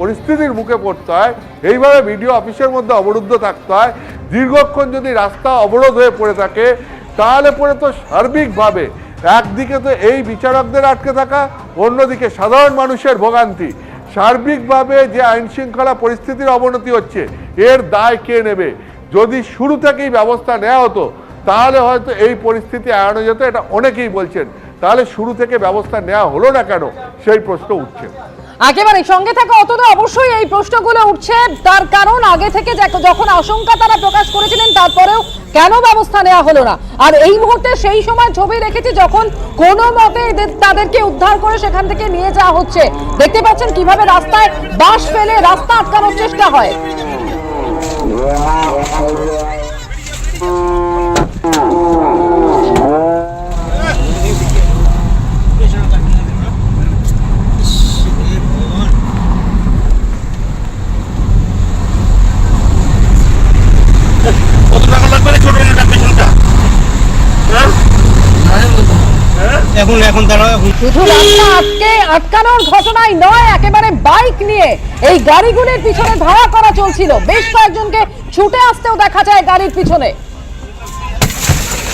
পরিস্থিতির মুখে পড়তে হয়, এইভাবে বিডিও অফিসের মধ্যে অবরুদ্ধ থাকতে হয়, দীর্ঘক্ষণ যদি রাস্তা অবরোধ হয়ে পড়ে থাকে, তাহলে পরে তো সার্বিকভাবে একদিকে তো এই বিচারকদের আটকে থাকা, অন্যদিকে সাধারণ মানুষের ভোগান্তি, সার্বিকভাবে যে আইন শৃঙ্খলা পরিস্থিতির অবনতি হচ্ছে, এর দায় কে নেবে? যদি শুরু থেকেই ব্যবস্থা নেওয়া হতো তাহলে হয়তো এই পরিস্থিতি এড়ানো যেত, এটা অনেকেই বলছেন। তাহলে শুরু থেকে ব্যবস্থা নেওয়া হলো না কেন, সেই প্রশ্ন উঠছে। একেবারে সঙ্গে থাকা অতটা অবশ্যই এই প্রশ্নগুলো উঠছে, তার কারণ আগে থেকে যখন আশঙ্কা তারা প্রকাশ করেছিলেন তারপরেও কেন ব্যবস্থা নেওয়া হলো না। আর এই মুহূর্তে সেই সময় ছবি রেখেছি যখন কোনো মতে তাদেরকে উদ্ধার করে সেখান থেকে নিয়ে যাওয়া হচ্ছে। দেখতে পাচ্ছেন কিভাবে রাস্তায় বাঁশ ফেলে রাস্তা আটকানোর চেষ্টা হয়। শুধু রাস্তা আটকানোর ঘটনাই নয়, একেবারে বাইক নিয়ে এই গাড়িগুলির পিছনে ধাওয়া করা চলছিল। বেশ কয়েকজনকে ছুটে আসতেও দেখা যায় গাড়ির পিছনে,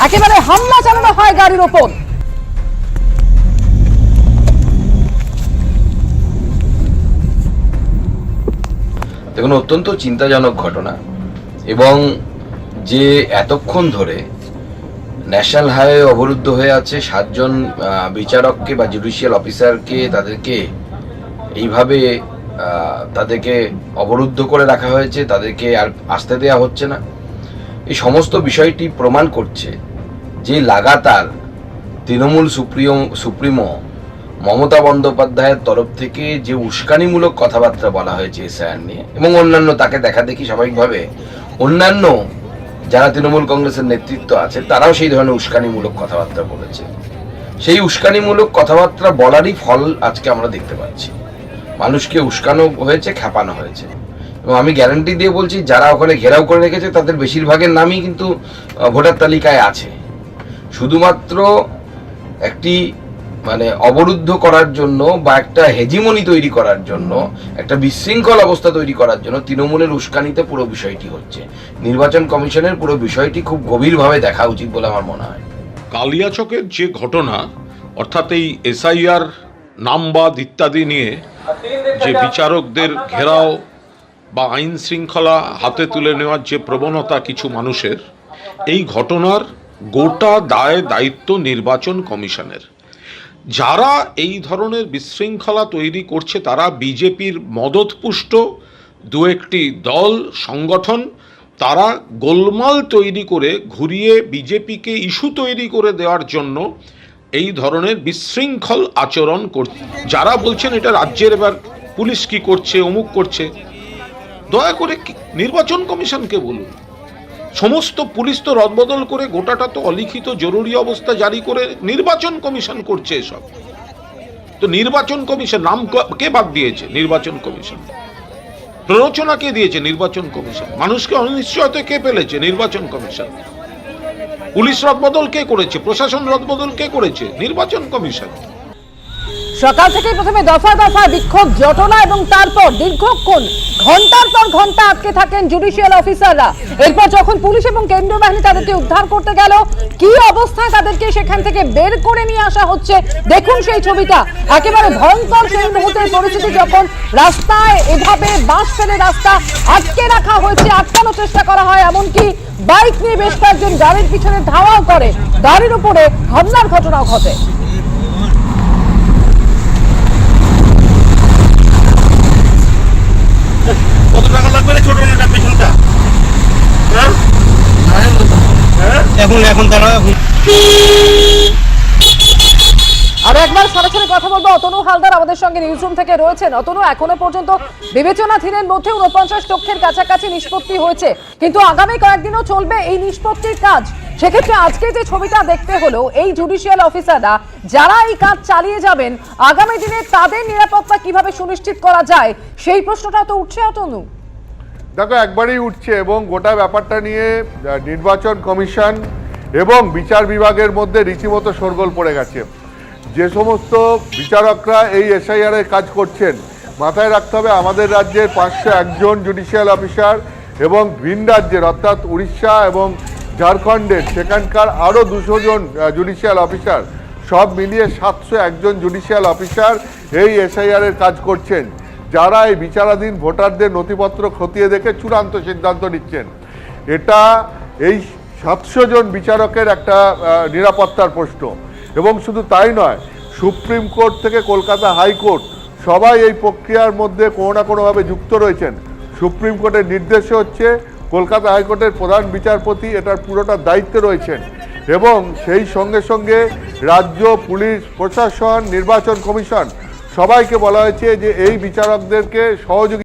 একেবারে হামলা চালানো হয় গাড়ির ওপর। দেখুন, অত্যন্ত চিন্তাজনক ঘটনা, এবং যে এতক্ষণ ধরে ন্যাশনাল হাইওয়ে অবরুদ্ধ হয়ে আছে, 7 জন বিচারককে বা জুডিশিয়াল অফিসারকে তাদেরকে এইভাবে তাদেরকে অবরুদ্ধ করে রাখা হয়েছে, তাদেরকে আর আসতে দেওয়া হচ্ছে না। এই সমস্ত বিষয়টি প্রমাণ করছে যে লাগাতার তৃণমূল সুপ্রিমো মমতা বন্দ্যোপাধ্যায়ের তরফ থেকে যে উস্কানিমূলক কথাবার্তা বলা হয়েছে এসআইআর নিয়ে, এবং অন্যান্য তাকে দেখা দেখি স্বাভাবিকভাবে অন্যান্য যারা তৃণমূল কংগ্রেসের নেতৃত্ব আছে তারাও সেই ধরনের উস্কানিমূলক কথাবার্তা বলেছে। সেই উস্কানিমূলক কথাবার্তা বলারই ফল আজকে আমরা দেখতে পাচ্ছি। মানুষকে উস্কানো হয়েছে, খেপানো হয়েছে, এবং আমি গ্যারান্টি দিয়ে বলছি যারা ওখানে ঘেরাও করে রেখেছে তাদের বেশিরভাগের নামই কিন্তু ভোটার তালিকায় আছে। শুধুমাত্র একটি অবরুদ্ধ করার জন্য বা একটা হেজিমনি তৈরি করার জন্য, একটা বিশৃঙ্খল অবস্থা তৈরি করার জন্য তৃণমূলের উস্কানিতে পুরো বিষয়টি হচ্ছে। নির্বাচন কমিশনের পুরো বিষয়টি খুব গভীরভাবে দেখা উচিত বলে আমার মনে হয়। কালিয়াচকের যে ঘটনা, অর্থাৎ এই এসআইআর নামবাদ ইত্যাদি নিয়ে যে বিচারকদের ঘেরাও বা আইন শৃঙ্খলা হাতে তুলে নেওয়ার যে প্রবণতা কিছু মানুষের, এই ঘটনার গোটা দায় দায়িত্ব নির্বাচন কমিশনের। যারা এই ধরনের বিশৃঙ্খলা তৈরি করছে তারা বিজেপির মদতপুষ্ট দু একটি দল সংগঠন, তারা গোলমাল তৈরি করে ঘুরিয়ে বিজেপিকে ইস্যু তৈরি করে দেওয়ার জন্য এই ধরনের বিশৃঙ্খল আচরণ করছে। যারা বলছেন এটা রাজ্যের এবার পুলিশ কি করছে, অমুক করছে, দয়া করে নির্বাচন কমিশনকে বলুন। সমস্ত পুলিশ তো রদবদল করে গোটাটা তো অলিখিত জরুরি অবস্থা জারি করে নির্বাচন কমিশন করছে এসব। তো নির্বাচন কমিশন নাম কে বাদ দিয়েছে? নির্বাচন কমিশন। প্ররোচনা কে দিয়েছে? নির্বাচন কমিশন। মানুষকে অনিশ্চয়তা কে ফেলেছে? নির্বাচন কমিশন। পুলিশ রদবদল কে করেছে? প্রশাসন রদবদল কে করেছে? নির্বাচন কমিশন। সকাল থেকে প্রথমে দফা দফা বিক্ষোভ, জটলা, এবং তারপর দীর্ঘক্ষণ ঘন্টার পর ঘন্টা আটকে থাকেন জুডিশিয়াল অফিসাররা। এরপর যখন পুলিশ এবং কেন্দ্রীয় বাহিনী তাদেরকে উদ্ধার করতে গেল, কি অবস্থায় তাদেরকে সেখান থেকে বের করে নিয়ে আসা হচ্ছে দেখুন সেই ছবিটা। একেবারে ভয়ঙ্কর সেই মুহূর্তের পরিস্থিতি, যখন রাস্তায় এভাবে বাঁশ ফেলে রাস্তা আটকে রাখা হয়েছে, আটকানোর চেষ্টা করা হয়, এমনকি বাইক নিয়ে বেশ কয়েকজন গাড়ির পিছনে ধাওয়াও করে, গাড়ির উপরে হামলার ঘটনাও ঘটে। কত টাকা লাগবে রে ছোট নেতা পেছনটা? এখন তারা আর একবার সরাসরি কথা বলবো অতনু হালদার আমাদের সঙ্গে নিউজরুম থেকে রয়েছেন। অতনু, এখনো পর্যন্ত বিবেচনাধীনের মধ্যে 49 লক্ষের কাছাকাছি নিষ্পত্তি হয়েছে, কিন্তু আগামী কয়েকদিনও চলবে এই নিষ্পত্তির কাজ। সেক্ষেত্রে আজকে যে ছবিটা দেখতে হলো, এই জুডিশিয়াল অফিসাররা যারা এই কাজ চালিয়ে যাবেন, আগামী দিনে তাদের নিরাপত্তা কিভাবে সুনিশ্চিত করা যায় সেই প্রশ্নটা তো উঠছে। অতনু, দেখো, একবারই উঠছে, এবং গোটা ব্যাপারটা নিয়ে নির্বাচন কমিশন এবং বিচার বিভাগের মধ্যে রীতিমতো শোরগোল পড়ে গেছে। যে সমস্ত বিচারকরা এই এসআইআর এর কাজ করছেন, মাথায় রাখতে হবে আমাদের রাজ্যের 501 জন জুডিশিয়াল অফিসার এবং ভিন রাজ্যের অর্থাৎ উড়িষ্যা এবং ঝাড়খণ্ডের সেখানকার আরও 200 জন জুডিশিয়াল অফিসার, সব মিলিয়ে 701 জন জুডিশিয়াল অফিসার এই এসআইআরের কাজ করছেন, যারা এই বিচারাধীন ভোটারদের নথিপত্র খতিয়ে দেখে চূড়ান্ত সিদ্ধান্ত নিচ্ছেন। এটা এই 700 জন বিচারকের একটা নিরাপত্তার প্রশ্ন। এবং শুধু তাই নয়, সুপ্রিম কোর্ট থেকে কলকাতা হাইকোর্ট সবাই এই প্রক্রিয়ার মধ্যে কোনো না কোনোভাবে যুক্ত রয়েছেন। সুপ্রিম কোর্টের নির্দেশে হচ্ছে, কলকাতা হাইকোর্টের প্রধান বিচারপতি এটার পুরোটা দায়িত্বে রয়েছেন এবং সেই সঙ্গে সঙ্গে রাজ্য পুলিশ প্রশাসন, নির্বাচন কমিশন সবাইকে বলা হয়েছে যে এই বিচারকদেরকে সহযোগী